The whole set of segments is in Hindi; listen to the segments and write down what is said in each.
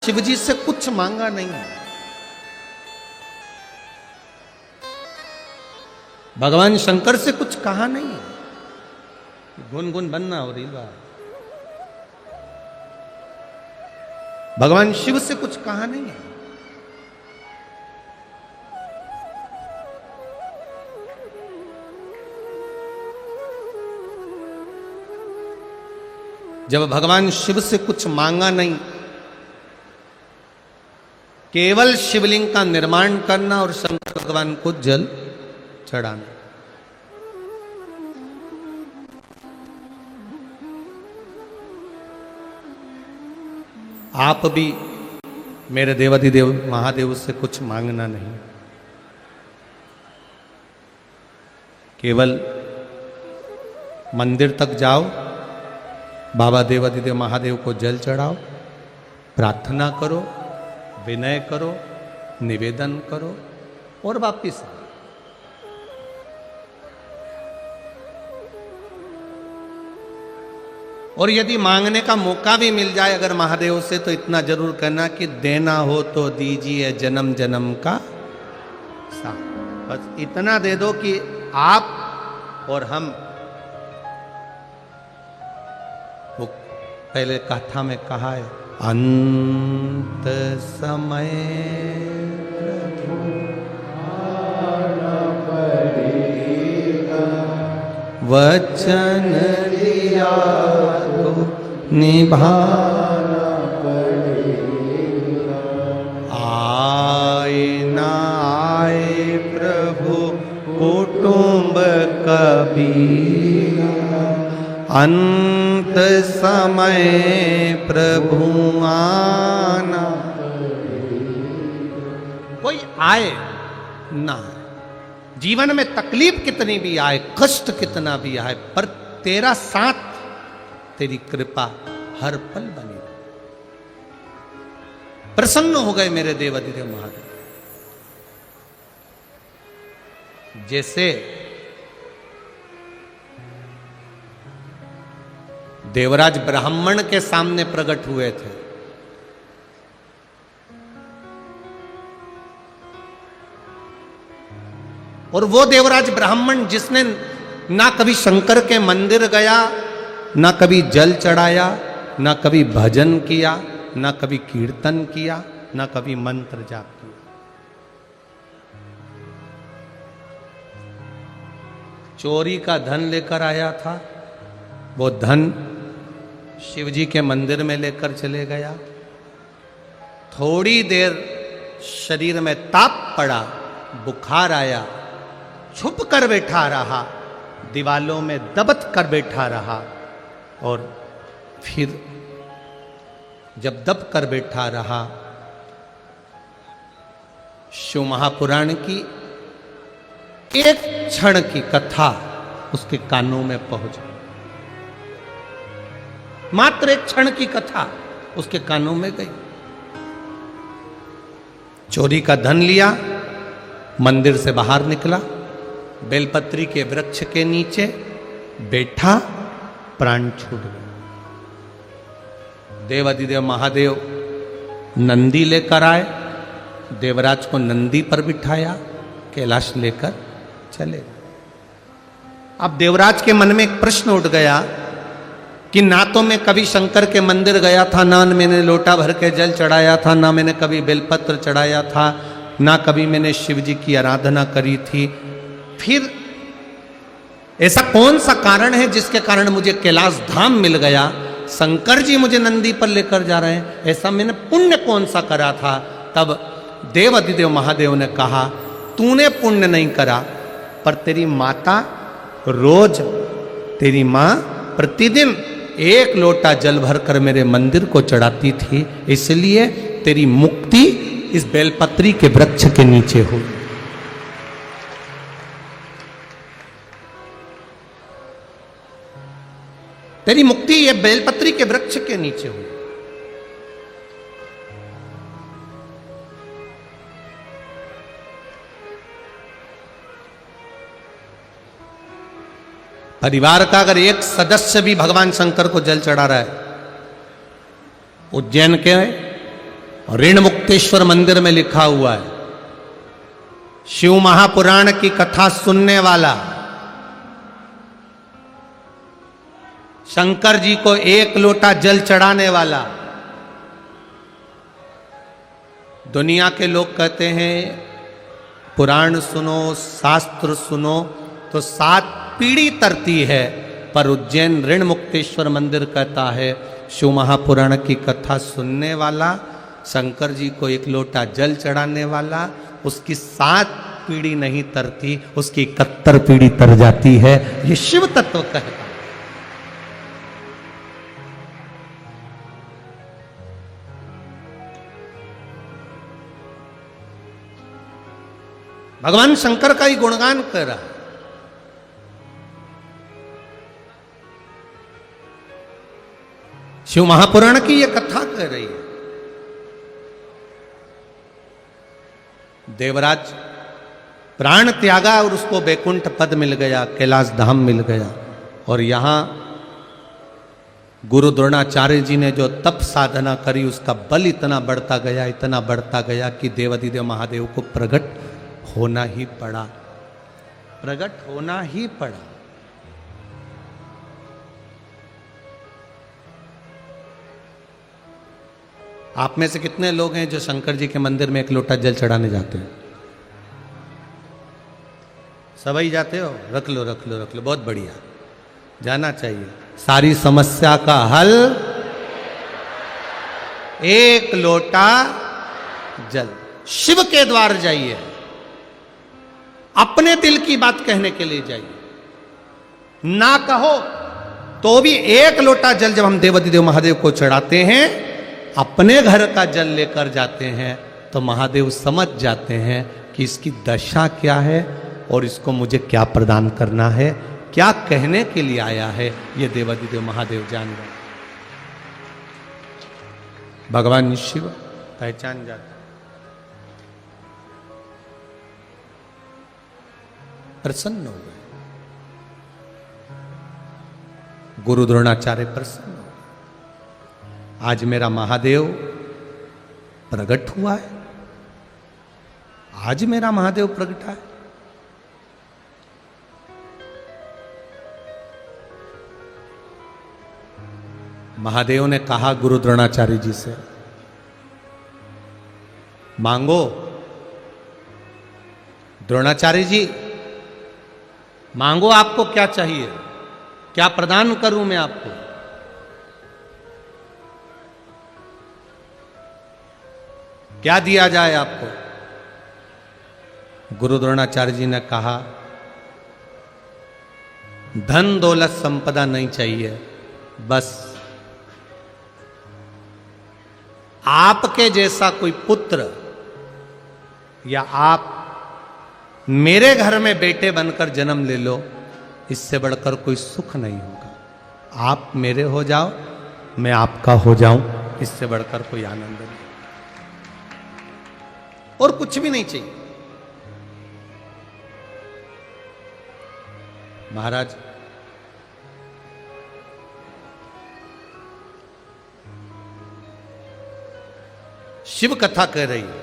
शिवजी से कुछ मांगा नहीं। भगवान शंकर से कुछ कहा नहीं। गुनगुन बनना हो रही बात। भगवान शिव से कुछ कहा नहीं है। जब भगवान शिव से कुछ मांगा नहीं, केवल शिवलिंग का निर्माण करना और शंकर भगवान को जल चढ़ाना। आप भी मेरे देवाधिदेव महादेव से कुछ मांगना नहीं, केवल मंदिर तक जाओ, बाबा देवाधिदेव महादेव को जल चढ़ाओ, प्रार्थना करो, विनय करो, निवेदन करो और वापिस आओ। और यदि मांगने का मौका भी मिल जाए अगर महादेव से, तो इतना जरूर कहना कि देना हो तो दीजिए जन्म जन्म का साथ। बस इतना दे दो कि आप और हम, वो पहले कथा में कहा है, अंत समय प्रभु आना पड़ेगा, वचन दिया तो निभाना पड़ेगा। आए ना आए प्रभु कुटुंब कबीरा, अंत समय प्रभु आना। कोई आए ना आए, जीवन में तकलीफ कितनी भी आए, कष्ट कितना भी आए, पर तेरा साथ, तेरी कृपा हर पल बनी रहे। प्रसन्न हो गए मेरे देवाधिदेव महादेव। जैसे देवराज ब्राह्मण के सामने प्रकट हुए थे, और वो देवराज ब्राह्मण जिसने ना कभी शंकर के मंदिर गया, ना कभी जल चढ़ाया, ना कभी भजन किया, ना कभी कीर्तन किया, ना कभी मंत्र जाप किया, चोरी का धन लेकर आया था। वो धन शिवजी के मंदिर में लेकर चले गया। थोड़ी देर शरीर में ताप पड़ा, बुखार आया, छुप कर बैठा रहा, दीवालों में दबत कर बैठा रहा, और फिर जब दब कर बैठा रहा, शिव महापुराण की एक क्षण की कथा उसके कानों में पहुंच गई। मात्र एक क्षण की कथा उसके कानों में गई। चोरी का धन लिया, मंदिर से बाहर निकला, बेलपत्री के वृक्ष के नीचे बैठा, प्राण छूट गया। देवाधिदेव महादेव नंदी लेकर आए, देवराज को नंदी पर बिठाया, कैलाश लेकर चले। अब देवराज के मन में एक प्रश्न उठ गया कि ना तो मैं कभी शंकर के मंदिर गया था, ना मैंने लोटा भर के जल चढ़ाया था, ना मैंने कभी बेलपत्र चढ़ाया था, ना कभी मैंने शिव जी की आराधना करी थी। फिर ऐसा कौन सा कारण है जिसके कारण मुझे कैलाश धाम मिल गया? शंकर जी मुझे नंदी पर लेकर जा रहे हैं, ऐसा मैंने पुण्य कौन सा करा था? तब देवाधिदेव महादेव ने कहा, तूने पुण्य नहीं करा, पर तेरी माता रोज, तेरी माँ प्रतिदिन एक लोटा जल भरकर मेरे मंदिर को चढ़ाती थी, इसलिए तेरी मुक्ति इस बेलपत्री के वृक्ष के नीचे हुई। तेरी मुक्ति ये बेलपत्री के वृक्ष के नीचे हुई। परिवार का अगर एक सदस्य भी भगवान शंकर को जल चढ़ा रहा है, उज्जैन के ऋण मुक्तेश्वर मंदिर में लिखा हुआ है, शिव महापुराण की कथा सुनने वाला शंकर जी को 1 लोटा जल चढ़ाने वाला। दुनिया के लोग कहते हैं पुराण सुनो, शास्त्र सुनो तो 7 पीढ़ी तरती है, पर उज्जैन ऋण मुक्तेश्वर मंदिर कहता है शिव महापुराण की कथा सुनने वाला, शंकर जी को 1 लोटा जल चढ़ाने वाला, उसकी 7 पीढ़ी नहीं तरती, उसकी 71 पीढ़ी तर जाती है। ये शिव तत्व कहता है। भगवान शंकर का ही गुणगान कर रहा है। शिव महापुराण की यह कथा कर रही है। देवराज प्राण त्यागा और उसको वैकुंठ पद मिल गया, कैलाश धाम मिल गया, और यहां गुरु द्रोणाचार्य जी ने जो तप साधना करी उसका बल इतना बढ़ता गया कि देवाधिदेव महादेव को प्रकट होना ही पड़ा, प्रकट होना ही पड़ा। आप में से कितने लोग हैं जो शंकर जी के मंदिर में 1 लोटा जल चढ़ाने जाते हैं? सभी जाते हो? रख लो, बहुत बढ़िया, जाना चाहिए। सारी समस्या का हल 1 लोटा जल। शिव के द्वार जाइए, अपने दिल की बात कहने के लिए जाइए, ना कहो तो भी 1 लोटा जल जब हम देवाधिदेव महादेव को चढ़ाते हैं, अपने घर का जल लेकर जाते हैं, तो महादेव समझ जाते हैं कि इसकी दशा क्या है और इसको मुझे क्या प्रदान करना है, क्या कहने के लिए आया है, ये देवाधिदेव महादेव जान गए। भगवान शिव पहचान जाते, प्रसन्न हो गए। गुरु द्रोणाचार्य प्रसन्न हो गए। आज मेरा महादेव प्रकट हुआ है, आज मेरा महादेव प्रगटा है। महादेव ने कहा गुरु द्रोणाचार्य जी से, मांगो। द्रोणाचार्य जी मांगो, आपको क्या चाहिए, क्या प्रदान करूं मैं आपको? क्या दिया जाए आपको? गुरु द्रोणाचार्य जी ने कहा, धन दौलत संपदा नहीं चाहिए, बस आपके जैसा कोई पुत्र या आप मेरे घर में बेटे बनकर जन्म ले लो, इससे बढ़कर कोई सुख नहीं होगा। आप मेरे हो जाओ, मैं आपका हो जाऊं, इससे बढ़कर कोई आनंद नहीं, और कुछ भी नहीं चाहिए। महाराज शिव कथा कह रही है,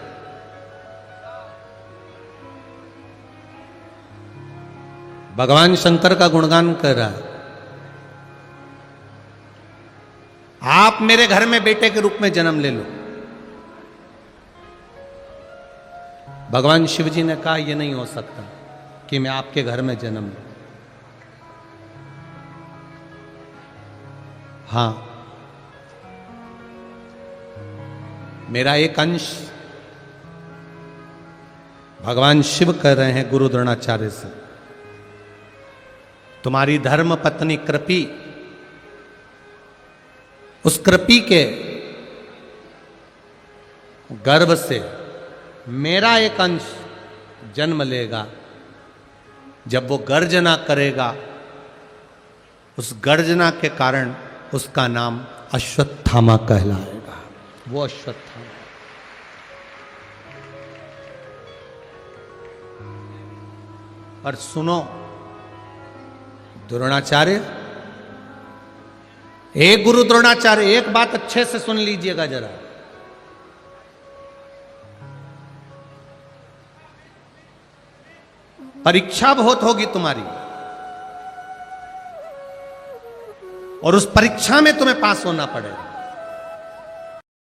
भगवान शंकर का गुणगान कर रहा है। आप मेरे घर में बेटे के रूप में जन्म ले लो। भगवान शिव जी ने कहा, यह नहीं हो सकता कि मैं आपके घर में जन्म लूं। हां, मेरा एक अंश, भगवान शिव कह रहे हैं गुरु द्रोणाचार्य से, तुम्हारी धर्म पत्नी कृपी, उस कृपी के गर्भ से मेरा एक अंश जन्म लेगा। जब वो गर्जना करेगा, उस गर्जना के कारण उसका नाम अश्वत्थामा कहलाएगा। वो अश्वत्थामा। और सुनो द्रोणाचार्य, एक गुरु द्रोणाचार्य, एक बात अच्छे से सुन लीजिएगा जरा। परीक्षा बहुत होगी तुम्हारी, और उस परीक्षा में तुम्हें पास होना पड़ेगा।